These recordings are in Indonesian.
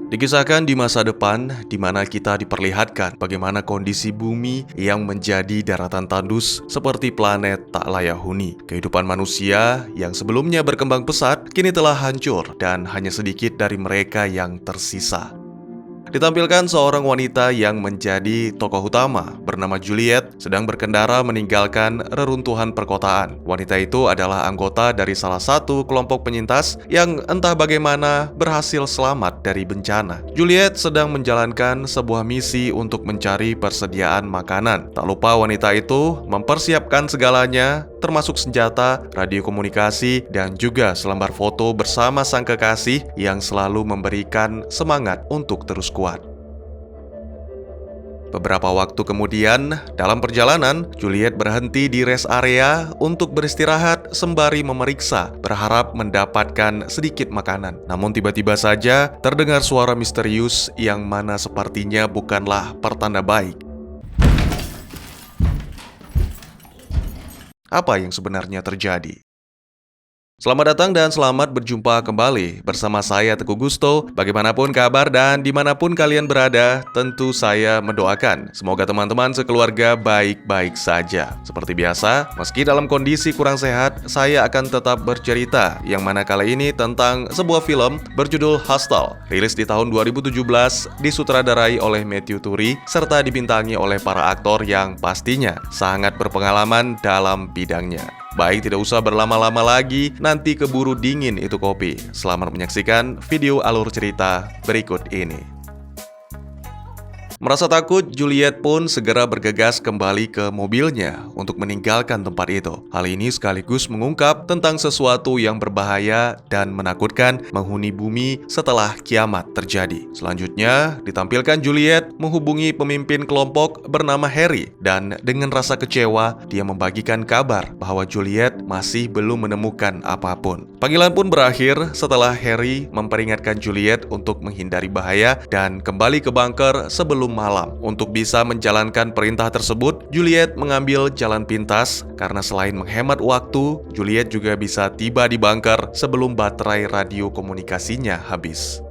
Dikisahkan di masa depan, di mana kita diperlihatkan bagaimana kondisi bumi yang menjadi daratan tandus seperti planet tak layak huni. Kehidupan manusia yang sebelumnya berkembang pesat, kini telah hancur dan hanya sedikit dari mereka yang tersisa. Ditampilkan seorang wanita yang menjadi tokoh utama bernama Juliet sedang berkendara meninggalkan reruntuhan perkotaan. Wanita itu adalah anggota dari salah satu kelompok penyintas yang entah bagaimana berhasil selamat dari bencana. Juliet sedang menjalankan sebuah misi untuk mencari persediaan makanan. Tak lupa wanita itu mempersiapkan segalanya, termasuk senjata, radio komunikasi, dan juga selembar foto bersama sang kekasih yang selalu memberikan semangat untuk terus kuat. Beberapa waktu kemudian, dalam perjalanan, Juliet berhenti di rest area untuk beristirahat sembari memeriksa, berharap mendapatkan sedikit makanan. Namun tiba-tiba saja terdengar suara misterius yang mana sepertinya bukanlah pertanda baik. Apa yang sebenarnya terjadi? Selamat datang dan selamat berjumpa kembali bersama saya Teguh Gusto. Bagaimanapun kabar dan dimanapun kalian berada, tentu saya mendoakan semoga teman-teman sekeluarga baik-baik saja. Seperti biasa, meski dalam kondisi kurang sehat, saya akan tetap bercerita, yang mana kali ini tentang sebuah film berjudul Hostel, rilis di tahun 2017, disutradarai oleh Matthew Turi, serta dibintangi oleh para aktor yang pastinya sangat berpengalaman dalam bidangnya. Baik, tidak usah berlama-lama lagi, nanti keburu dingin itu kopi. Selamat menyaksikan video alur cerita berikut ini. Merasa takut, Juliet pun segera bergegas kembali ke mobilnya untuk meninggalkan tempat itu. Hal ini sekaligus mengungkap tentang sesuatu yang berbahaya dan menakutkan menghuni bumi setelah kiamat terjadi. Selanjutnya, ditampilkan Juliet menghubungi pemimpin kelompok bernama Harry, dan dengan rasa kecewa, dia membagikan kabar bahwa Juliet masih belum menemukan apapun. Panggilan pun berakhir setelah Harry memperingatkan Juliet untuk menghindari bahaya dan kembali ke bunker sebelum malam. Untuk bisa menjalankan perintah tersebut, Juliet mengambil jalan pintas karena selain menghemat waktu, Juliet juga bisa tiba di bunker sebelum baterai radio komunikasinya habis.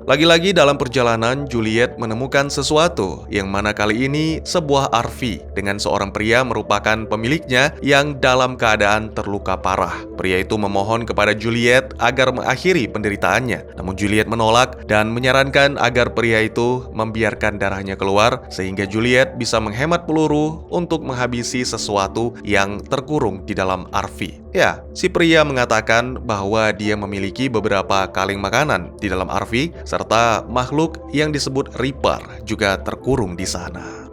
Lagi-lagi dalam perjalanan, Juliet menemukan sesuatu yang mana kali ini sebuah RV dengan seorang pria merupakan pemiliknya yang dalam keadaan terluka parah. Pria itu memohon kepada Juliet agar mengakhiri penderitaannya. Namun Juliet menolak dan menyarankan agar pria itu membiarkan darahnya keluar sehingga Juliet bisa menghemat peluru untuk menghabisi sesuatu yang terkurung di dalam RV. Ya, si pria mengatakan bahwa dia memiliki beberapa kaleng makanan di dalam RV serta makhluk yang disebut Reaper juga terkurung di sana.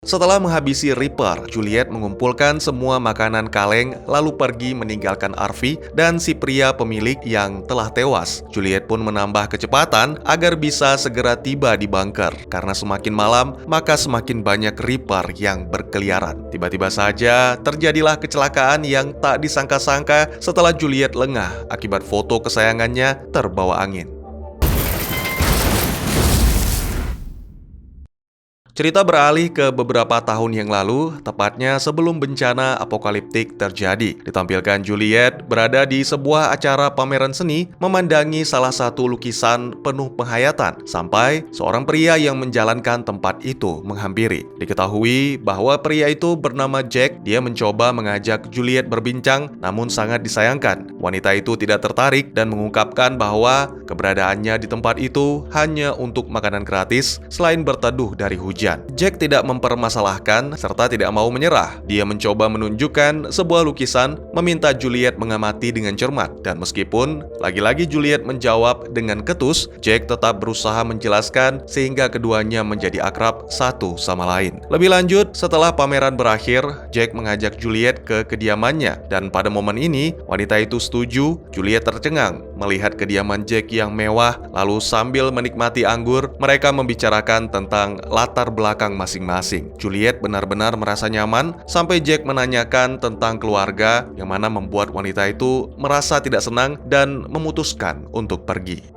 Setelah menghabisi Reaper, Juliet mengumpulkan semua makanan kaleng lalu pergi meninggalkan RV dan si pria pemilik yang telah tewas. Juliet pun menambah kecepatan agar bisa segera tiba di bunker. Karena semakin malam, maka semakin banyak Reaper yang berkeliaran. Tiba-tiba saja terjadilah kecelakaan yang tak disangka-sangka setelah Juliet lengah akibat foto kesayangannya terbawa angin. Cerita beralih ke beberapa tahun yang lalu, tepatnya sebelum bencana apokaliptik terjadi. Ditampilkan Juliet berada di sebuah acara pameran seni, memandangi salah satu lukisan penuh penghayatan, sampai seorang pria yang menjalankan tempat itu menghampiri. Diketahui bahwa pria itu bernama Jack. Dia mencoba mengajak Juliet berbincang, namun sangat disayangkan. Wanita itu tidak tertarik dan mengungkapkan bahwa keberadaannya di tempat itu hanya untuk makanan gratis, selain berteduh dari hujan. Jack tidak mempermasalahkan serta tidak mau menyerah. Dia mencoba menunjukkan sebuah lukisan, meminta Juliet mengamati dengan cermat. Dan meskipun lagi-lagi Juliet menjawab dengan ketus, Jack tetap berusaha menjelaskan sehingga keduanya menjadi akrab satu sama lain. Lebih lanjut, setelah pameran berakhir, Jack mengajak Juliet ke kediamannya. Dan pada momen ini, wanita itu setuju. Juliet tercengang melihat kediaman Jack yang mewah, lalu sambil menikmati anggur, mereka membicarakan tentang latar belakang masing-masing. Juliet benar-benar merasa nyaman sampai Jack menanyakan tentang keluarga, yang mana membuat wanita itu merasa tidak senang dan memutuskan untuk pergi.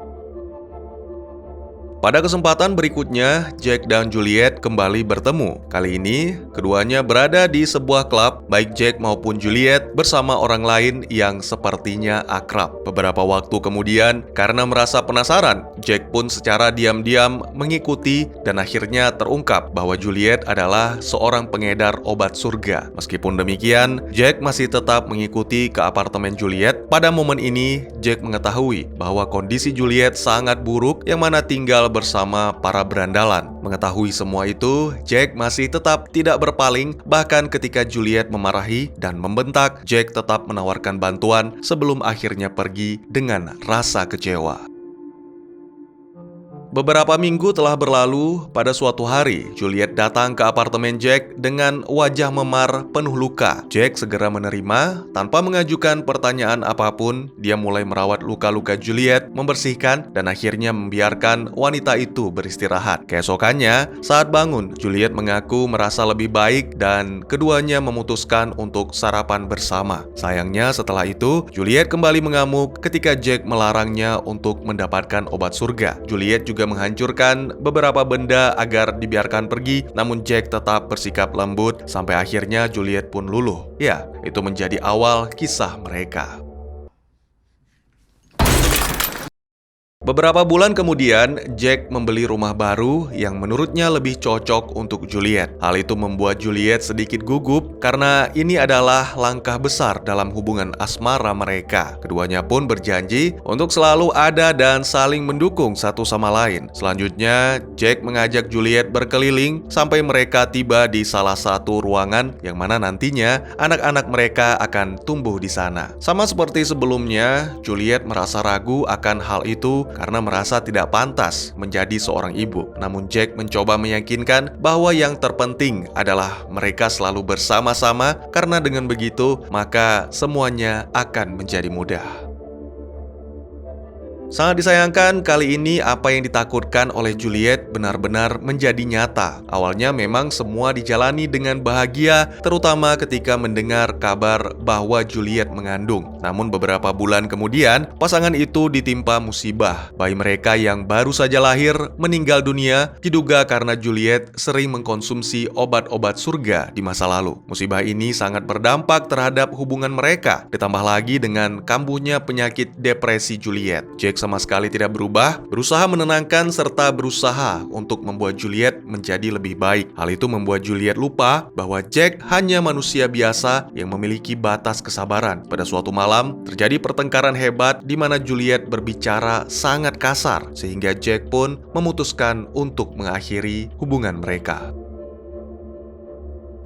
Pada kesempatan berikutnya, Jack dan Juliet kembali bertemu. Kali ini, keduanya berada di sebuah klub, baik Jack maupun Juliet bersama orang lain yang sepertinya akrab. Beberapa waktu kemudian, karena merasa penasaran, Jack pun secara diam-diam mengikuti dan akhirnya terungkap bahwa Juliet adalah seorang pengedar obat surga. Meskipun demikian, Jack masih tetap mengikuti ke apartemen Juliet. Pada momen ini, Jack mengetahui bahwa kondisi Juliet sangat buruk yang mana tinggal bersama para berandalan. Mengetahui semua itu, Jack masih tetap tidak berpaling, bahkan ketika Juliet memarahi dan membentak, Jack tetap menawarkan bantuan sebelum akhirnya pergi dengan rasa kecewa. Beberapa minggu telah berlalu. Pada suatu hari, Juliet datang ke apartemen Jack dengan wajah memar penuh luka. Jack segera menerima. Tanpa mengajukan pertanyaan apapun, dia mulai merawat luka-luka Juliet, membersihkan, dan akhirnya membiarkan wanita itu beristirahat. Keesokannya, saat bangun, Juliet mengaku merasa lebih baik dan keduanya memutuskan untuk sarapan bersama. Sayangnya setelah itu, Juliet kembali mengamuk ketika Jack melarangnya untuk mendapatkan obat surga. Juliet juga menghancurkan beberapa benda agar dibiarkan pergi, namun Jack tetap bersikap lembut sampai akhirnya Juliet pun luluh. Ya, itu menjadi awal kisah mereka. Beberapa bulan kemudian, Jack membeli rumah baru yang menurutnya lebih cocok untuk Juliet. Hal itu membuat Juliet sedikit gugup karena ini adalah langkah besar dalam hubungan asmara mereka. Keduanya pun berjanji untuk selalu ada dan saling mendukung satu sama lain. Selanjutnya, Jack mengajak Juliet berkeliling sampai mereka tiba di salah satu ruangan yang mana nantinya anak-anak mereka akan tumbuh di sana. Sama seperti sebelumnya, Juliet merasa ragu akan hal itu karena merasa tidak pantas menjadi seorang ibu. Namun Jack mencoba meyakinkan bahwa yang terpenting adalah mereka selalu bersama-sama, karena dengan begitu maka semuanya akan menjadi mudah. Sangat disayangkan, kali ini apa yang ditakutkan oleh Juliet benar-benar menjadi nyata. Awalnya memang semua dijalani dengan bahagia, terutama ketika mendengar kabar bahwa Juliet mengandung. Namun beberapa bulan kemudian, pasangan itu ditimpa musibah. Bayi mereka yang baru saja lahir meninggal dunia, diduga karena Juliet sering mengkonsumsi obat-obat surga di masa lalu. Musibah ini sangat berdampak terhadap hubungan mereka, ditambah lagi dengan kambuhnya penyakit depresi Juliet. Jack sama sekali tidak berubah, berusaha menenangkan serta berusaha untuk membuat Juliet menjadi lebih baik. Hal itu membuat Juliet lupa bahwa Jack hanya manusia biasa yang memiliki batas kesabaran. Pada suatu malam, terjadi pertengkaran hebat di mana Juliet berbicara sangat kasar, sehingga Jack pun memutuskan untuk mengakhiri hubungan mereka.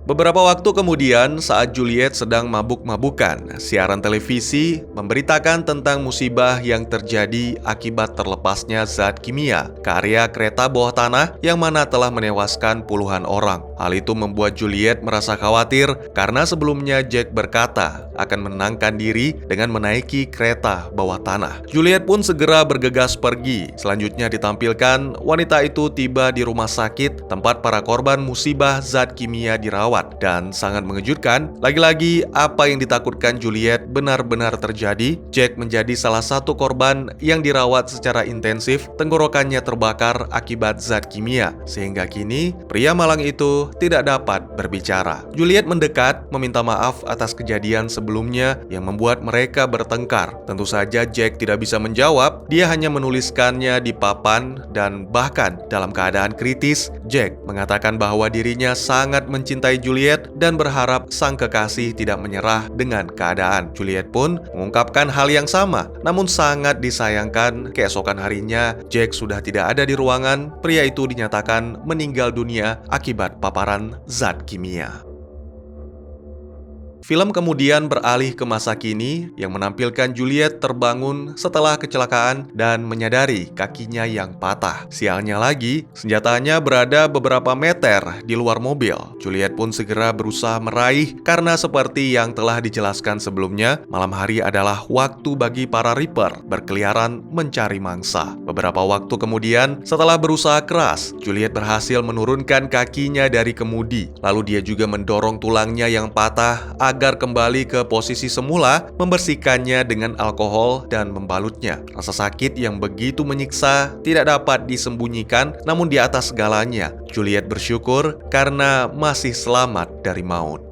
Beberapa waktu kemudian, saat Juliet sedang mabuk-mabukan, siaran televisi memberitakan tentang musibah yang terjadi akibat terlepasnya zat kimia ke area kereta bawah tanah yang mana telah menewaskan puluhan orang. Hal itu membuat Juliet merasa khawatir karena sebelumnya Jack berkata akan menenangkan diri dengan menaiki kereta bawah tanah. Juliet pun segera bergegas pergi. Selanjutnya ditampilkan wanita itu tiba di rumah sakit tempat para korban musibah zat kimia dirawat. Dan sangat mengejutkan, lagi-lagi apa yang ditakutkan Juliet benar-benar terjadi. Jack menjadi salah satu korban yang dirawat secara intensif. Tenggorokannya terbakar akibat zat kimia, sehingga kini pria malang itu tidak dapat berbicara. Juliet mendekat meminta maaf atas kejadian sebelumnya yang membuat mereka bertengkar. Tentu saja Jack tidak bisa menjawab, dia hanya menuliskannya di papan. Dan bahkan dalam keadaan kritis, Jack mengatakan bahwa dirinya sangat mencintai Juliet dan berharap sang kekasih tidak menyerah dengan keadaan. Juliet pun mengungkapkan hal yang sama, namun sangat disayangkan keesokan harinya Jack sudah tidak ada di ruangan. Pria itu dinyatakan meninggal dunia akibat paparan zat kimia. Film kemudian beralih ke masa kini yang menampilkan Juliet terbangun setelah kecelakaan dan menyadari kakinya yang patah. Sialnya lagi, senjatanya berada beberapa meter di luar mobil. Juliet pun segera berusaha meraih karena seperti yang telah dijelaskan sebelumnya, malam hari adalah waktu bagi para Reaper berkeliaran mencari mangsa. Beberapa waktu kemudian, setelah berusaha keras, Juliet berhasil menurunkan kakinya dari kemudi. Lalu dia juga mendorong tulangnya yang patah agar kembali ke posisi semula, membersihkannya dengan alkohol dan membalutnya. Rasa sakit yang begitu menyiksa tidak dapat disembunyikan, namun di atas segalanya, Juliet bersyukur karena masih selamat dari maut.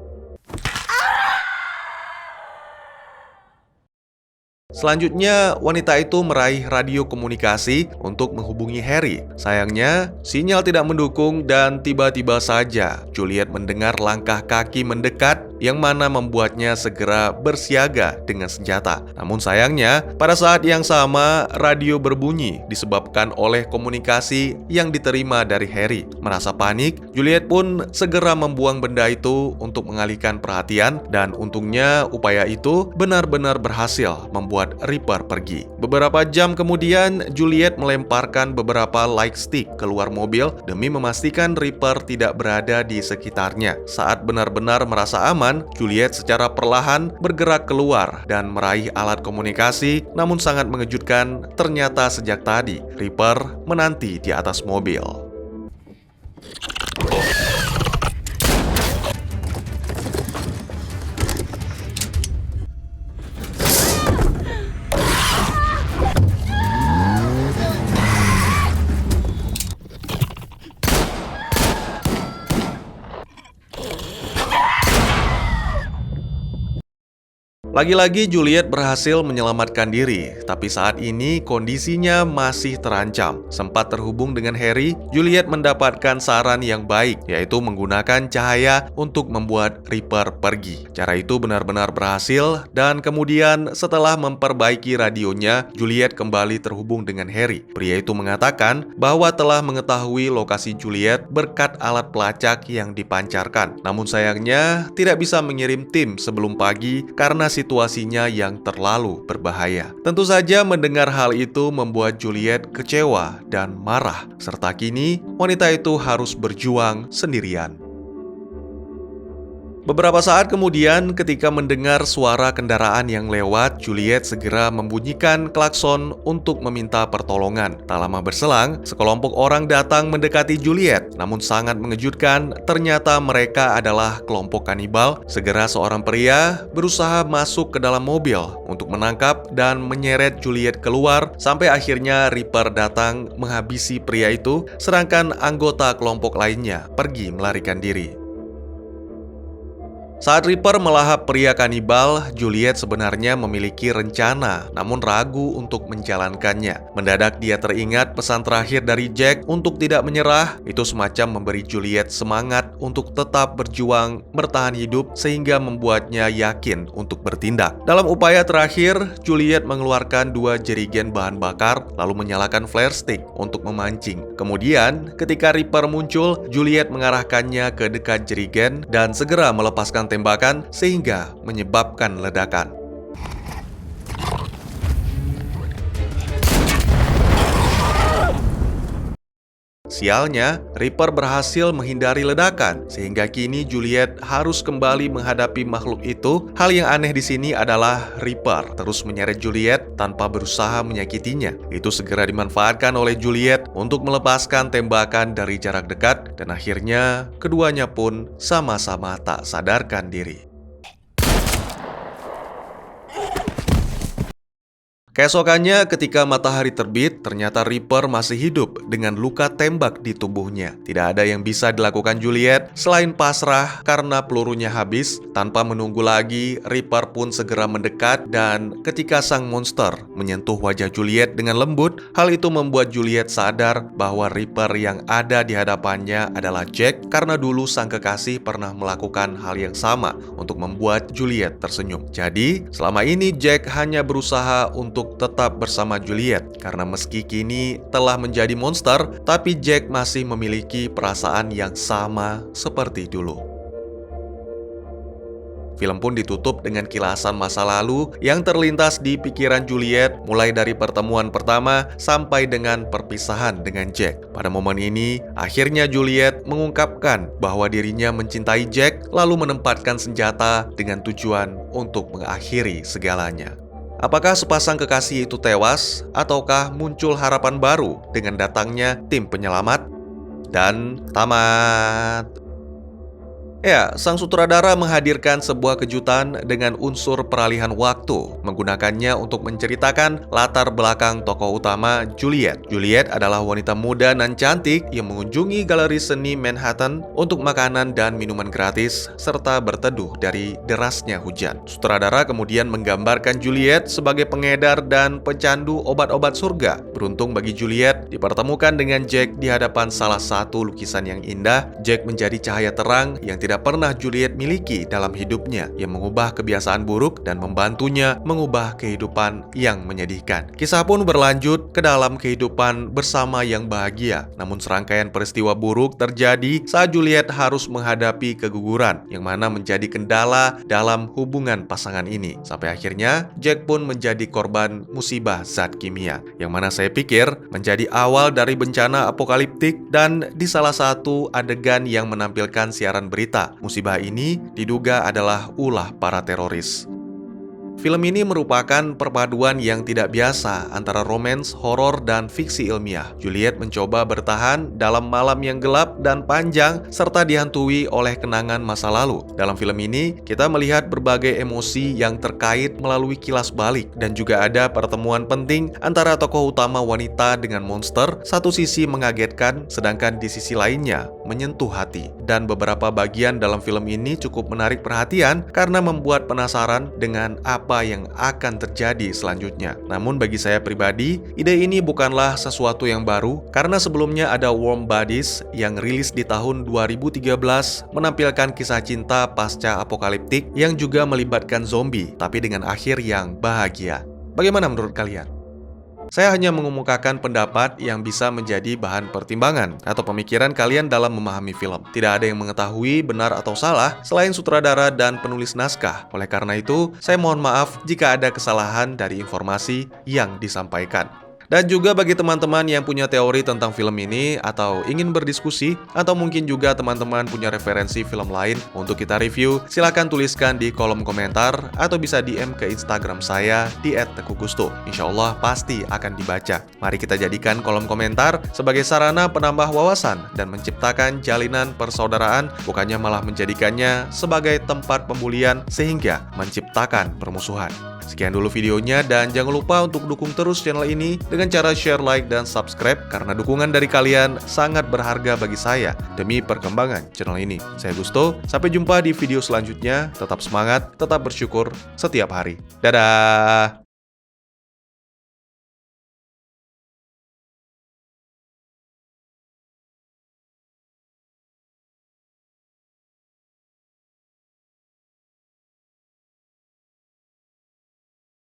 Selanjutnya, wanita itu meraih radio komunikasi untuk menghubungi Harry. Sayangnya, sinyal tidak mendukung dan tiba-tiba saja Juliet mendengar langkah kaki mendekat yang mana membuatnya segera bersiaga dengan senjata. Namun sayangnya, pada saat yang sama, radio berbunyi disebabkan oleh komunikasi yang diterima dari Harry. Merasa panik, Juliet pun segera membuang benda itu untuk mengalihkan perhatian dan untungnya upaya itu benar-benar berhasil membuat Reaper pergi. Beberapa jam kemudian, Juliet melemparkan beberapa light stick keluar mobil demi memastikan Reaper tidak berada di sekitarnya. Saat benar-benar merasa aman, Juliet secara perlahan bergerak keluar dan meraih alat komunikasi, namun sangat mengejutkan, ternyata sejak tadi Reaper menanti di atas mobil. Lagi-lagi Juliet berhasil menyelamatkan diri, tapi saat ini kondisinya masih terancam. Sempat terhubung dengan Harry, Juliet mendapatkan saran yang baik, yaitu menggunakan cahaya untuk membuat Reaper pergi. Cara itu benar-benar berhasil, dan kemudian setelah memperbaiki radionya, Juliet kembali terhubung dengan Harry. Pria itu mengatakan bahwa telah mengetahui lokasi Juliet berkat alat pelacak yang dipancarkan. Namun sayangnya, tidak bisa mengirim tim sebelum pagi karena situasinya yang terlalu berbahaya. Tentu saja mendengar hal itu membuat Juliet kecewa dan marah, serta kini wanita itu harus berjuang sendirian. Beberapa saat kemudian, ketika mendengar suara kendaraan yang lewat, Juliet segera membunyikan klakson untuk meminta pertolongan. Tak lama berselang, sekelompok orang datang mendekati Juliet. Namun sangat mengejutkan, ternyata mereka adalah kelompok kanibal. Segera seorang pria berusaha masuk ke dalam mobil untuk menangkap dan menyeret Juliet keluar, sampai akhirnya Reaper datang menghabisi pria itu, sedangkan anggota kelompok lainnya pergi melarikan diri. Saat Reaper melahap pria kanibal, Juliet sebenarnya memiliki rencana, namun ragu untuk menjalankannya. Mendadak dia teringat pesan terakhir dari Jack untuk tidak menyerah. Itu semacam memberi Juliet semangat untuk tetap berjuang, bertahan hidup, sehingga membuatnya yakin untuk bertindak. Dalam upaya terakhir, Juliet mengeluarkan 2 jerigen bahan bakar, lalu menyalakan flare stick untuk memancing. Kemudian, ketika Reaper muncul, Juliet mengarahkannya ke dekat jerigen dan segera melepaskan tembakan sehingga menyebabkan ledakan. Sialnya, Reaper berhasil menghindari ledakan, sehingga kini Juliet harus kembali menghadapi makhluk itu. Hal yang aneh di sini adalah Reaper terus menyeret Juliet tanpa berusaha menyakitinya. Itu segera dimanfaatkan oleh Juliet untuk melepaskan tembakan dari jarak dekat, dan akhirnya keduanya pun sama-sama tak sadarkan diri. Keesokannya ketika matahari terbit, ternyata Reaper masih hidup dengan luka tembak di tubuhnya. Tidak ada yang bisa dilakukan Juliet selain pasrah karena pelurunya habis. Tanpa menunggu lagi, Reaper pun segera mendekat, dan ketika sang monster menyentuh wajah Juliet dengan lembut, hal itu membuat Juliet sadar bahwa Reaper yang ada di hadapannya adalah Jack, karena dulu sang kekasih pernah melakukan hal yang sama untuk membuat Juliet tersenyum. Jadi, selama ini Jack hanya berusaha untuk tetap bersama Juliet, karena meski kini telah menjadi monster, tapi Jack masih memiliki perasaan yang sama seperti dulu. Film pun ditutup dengan kilasan masa lalu yang terlintas di pikiran Juliet, mulai dari pertemuan pertama sampai dengan perpisahan dengan Jack. Pada momen ini, akhirnya Juliet mengungkapkan bahwa dirinya mencintai Jack, lalu menempatkan senjata dengan tujuan untuk mengakhiri segalanya. Apakah sepasang kekasih itu tewas, ataukah muncul harapan baru dengan datangnya tim penyelamat? Dan tamat. Ya, sang sutradara menghadirkan sebuah kejutan dengan unsur peralihan waktu, menggunakannya untuk menceritakan latar belakang tokoh utama Juliet. Juliet adalah wanita muda dan cantik yang mengunjungi galeri seni Manhattan untuk makanan dan minuman gratis, serta berteduh dari derasnya hujan. Sutradara kemudian menggambarkan Juliet sebagai pengedar dan pecandu obat-obat surga. Beruntung bagi Juliet, dipertemukan dengan Jack di hadapan salah satu lukisan yang indah. Jack menjadi cahaya terang yang tidak pernah Juliet miliki dalam hidupnya, yang mengubah kebiasaan buruk dan membantunya mengubah kehidupan yang menyedihkan. Kisah pun berlanjut ke dalam kehidupan bersama yang bahagia. Namun serangkaian peristiwa buruk terjadi saat Juliet harus menghadapi keguguran, yang mana menjadi kendala dalam hubungan pasangan ini. Sampai akhirnya Jack pun menjadi korban musibah zat kimia, yang mana saya pikir menjadi awal dari bencana apokaliptik. Dan di salah satu adegan yang menampilkan siaran berita, musibah ini diduga adalah ulah para teroris. Film ini merupakan perpaduan yang tidak biasa antara romans, horor, dan fiksi ilmiah. Juliet mencoba bertahan dalam malam yang gelap dan panjang serta dihantui oleh kenangan masa lalu. Dalam film ini, kita melihat berbagai emosi yang terkait melalui kilas balik, dan juga ada pertemuan penting antara tokoh utama wanita dengan monster. Satu sisi mengagetkan, sedangkan di sisi lainnya menyentuh hati. Dan beberapa bagian dalam film ini cukup menarik perhatian karena membuat penasaran dengan apa yang akan terjadi selanjutnya. Namun bagi saya pribadi, ide ini bukanlah sesuatu yang baru, karena sebelumnya ada Warm Bodies yang rilis di tahun 2013 menampilkan kisah cinta pasca apokaliptik yang juga melibatkan zombie, tapi dengan akhir yang bahagia. Bagaimana menurut kalian? Saya hanya mengemukakan pendapat yang bisa menjadi bahan pertimbangan atau pemikiran kalian dalam memahami film. Tidak ada yang mengetahui benar atau salah selain sutradara dan penulis naskah. Oleh karena itu, saya mohon maaf jika ada kesalahan dari informasi yang disampaikan. Dan juga bagi teman-teman yang punya teori tentang film ini atau ingin berdiskusi, atau mungkin juga teman-teman punya referensi film lain untuk kita review, silakan tuliskan di kolom komentar atau bisa DM ke Instagram saya di @tekugusto. Insya Allah pasti akan dibaca. Mari kita jadikan kolom komentar sebagai sarana penambah wawasan dan menciptakan jalinan persaudaraan, bukannya malah menjadikannya sebagai tempat pembulian sehingga menciptakan permusuhan. Sekian dulu videonya, dan jangan lupa untuk dukung terus channel ini dengan cara share, like, dan subscribe, karena dukungan dari kalian sangat berharga bagi saya demi perkembangan channel ini. Saya Gusto, sampai jumpa di video selanjutnya. Tetap semangat, tetap bersyukur setiap hari. Dadah!